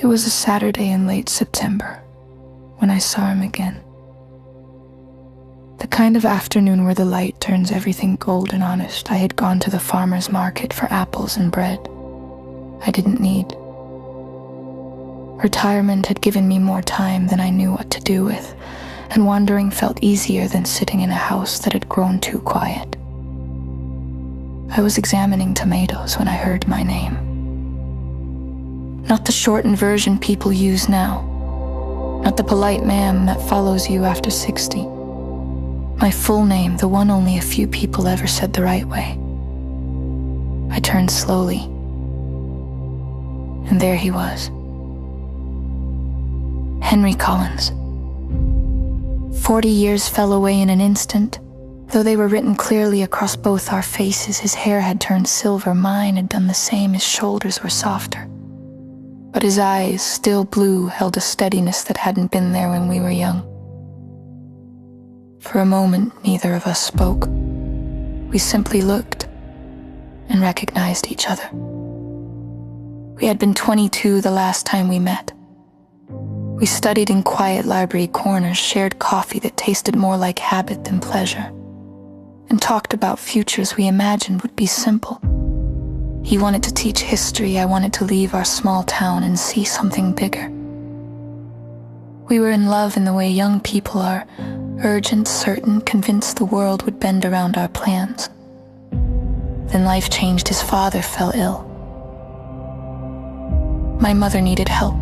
It was a Saturday in late September when I saw him again. The kind of afternoon where the light turns everything golden honest. I had gone to the farmer's market for apples and bread I didn't need. Retirement had given me more time than I knew what to do with, and wandering felt easier than sitting in a house that had grown too quiet. I was examining tomatoes when I heard my name. Not the shortened version people use now. Not the polite ma'am that follows you after 60. My full name, the one only a few people ever said the right way. I turned slowly, and there he was. Henry Collins. 40 years fell away in an instant. Though they were written clearly across both our faces, his hair had turned silver, mine had done the same, his shoulders were softer. But his eyes, still blue, held a steadiness that hadn't been there when we were young. For a moment, neither of us spoke. We simply looked and recognized each other. We had been 22 the last time we met. We studied in quiet library corners, shared coffee that tasted more like habit than pleasure, and talked about futures we imagined would be simple. He wanted to teach history, I wanted to leave our small town and see something bigger. We were in love in the way young people are, urgent, certain, convinced the world would bend around our plans. Then life changed. His father fell ill. My mother needed help.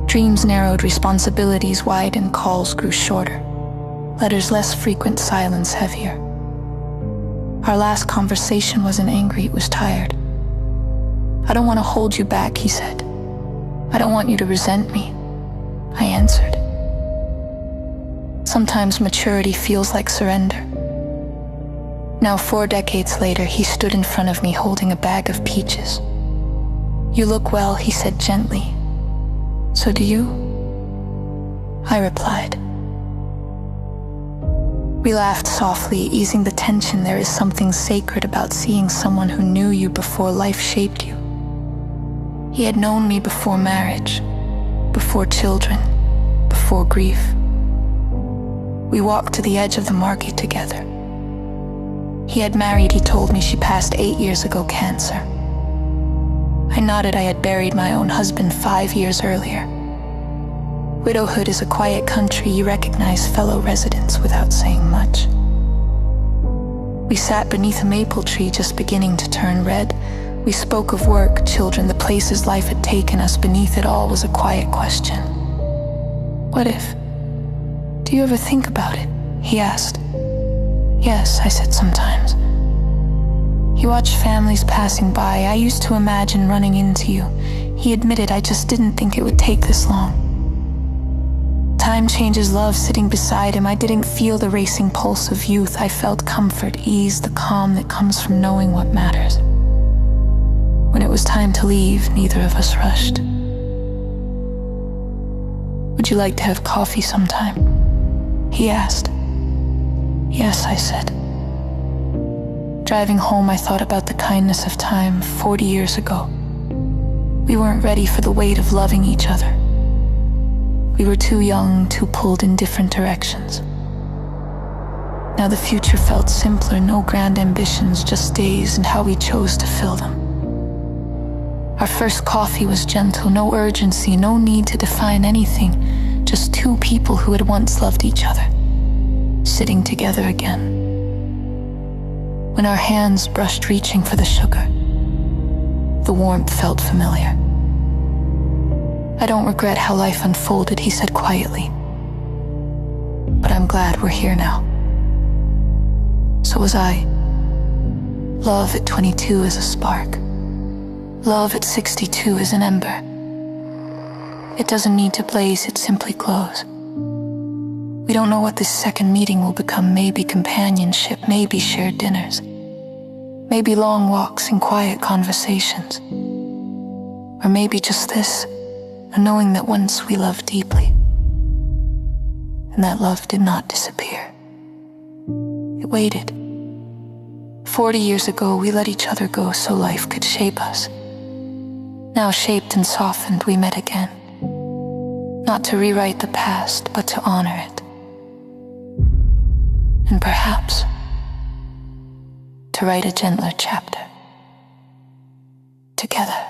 Dreams narrowed, responsibilities widened, calls grew shorter. Letters less frequent, silence heavier. Our last conversation wasn't angry, it was tired. I don't want to hold you back, he said. I don't want you to resent me, I answered. Sometimes maturity feels like surrender. Now 4 decades later, he stood in front of me holding a bag of peaches. You look well, he said gently. So do you? I replied. We laughed softly, easing the tension. There is something sacred about seeing someone who knew you before life shaped you. He had known me before marriage, before children, before grief. We walked to the edge of the market together. He had married, he told me. She passed 8 years ago, cancer. I nodded. I had buried my own husband 5 years earlier. Widowhood is a quiet country. You recognize fellow residents without saying much. We sat beneath a maple tree just beginning to turn red. We spoke of work, children, the places life had taken us. Beneath it all was a quiet question. What if? Do you ever think about it? He asked. Yes, I said, sometimes. He watched families passing by. I used to imagine running into you. He admitted, I just didn't think it would take this long. Time changes love. Sitting beside him, I didn't feel the racing pulse of youth. I felt comfort, ease, the calm that comes from knowing what matters. When it was time to leave, neither of us rushed. Would you like to have coffee sometime? He asked. Yes, I said. Driving home, I thought about the kindness of time 40 years ago. We weren't ready for the weight of loving each other. We were too young, too pulled in different directions. Now the future felt simpler, no grand ambitions, just days and how we chose to fill them. Our first coffee was gentle, no urgency, no need to define anything, just two people who had once loved each other, sitting together again. When our hands brushed reaching for the sugar, the warmth felt familiar. I don't regret how life unfolded, he said quietly. But I'm glad we're here now. So was I. Love at 22 is a spark. Love at 62 is an ember. It doesn't need to blaze, it simply glows. We don't know what this second meeting will become. Maybe companionship, maybe shared dinners, maybe long walks and quiet conversations. Or maybe just this, a knowing that once we loved deeply, and that love did not disappear. It waited. 40 years ago, we let each other go so life could shape us. Now shaped and softened, we met again. not to rewrite the past, but to honor it. And perhaps to write a gentler chapter together.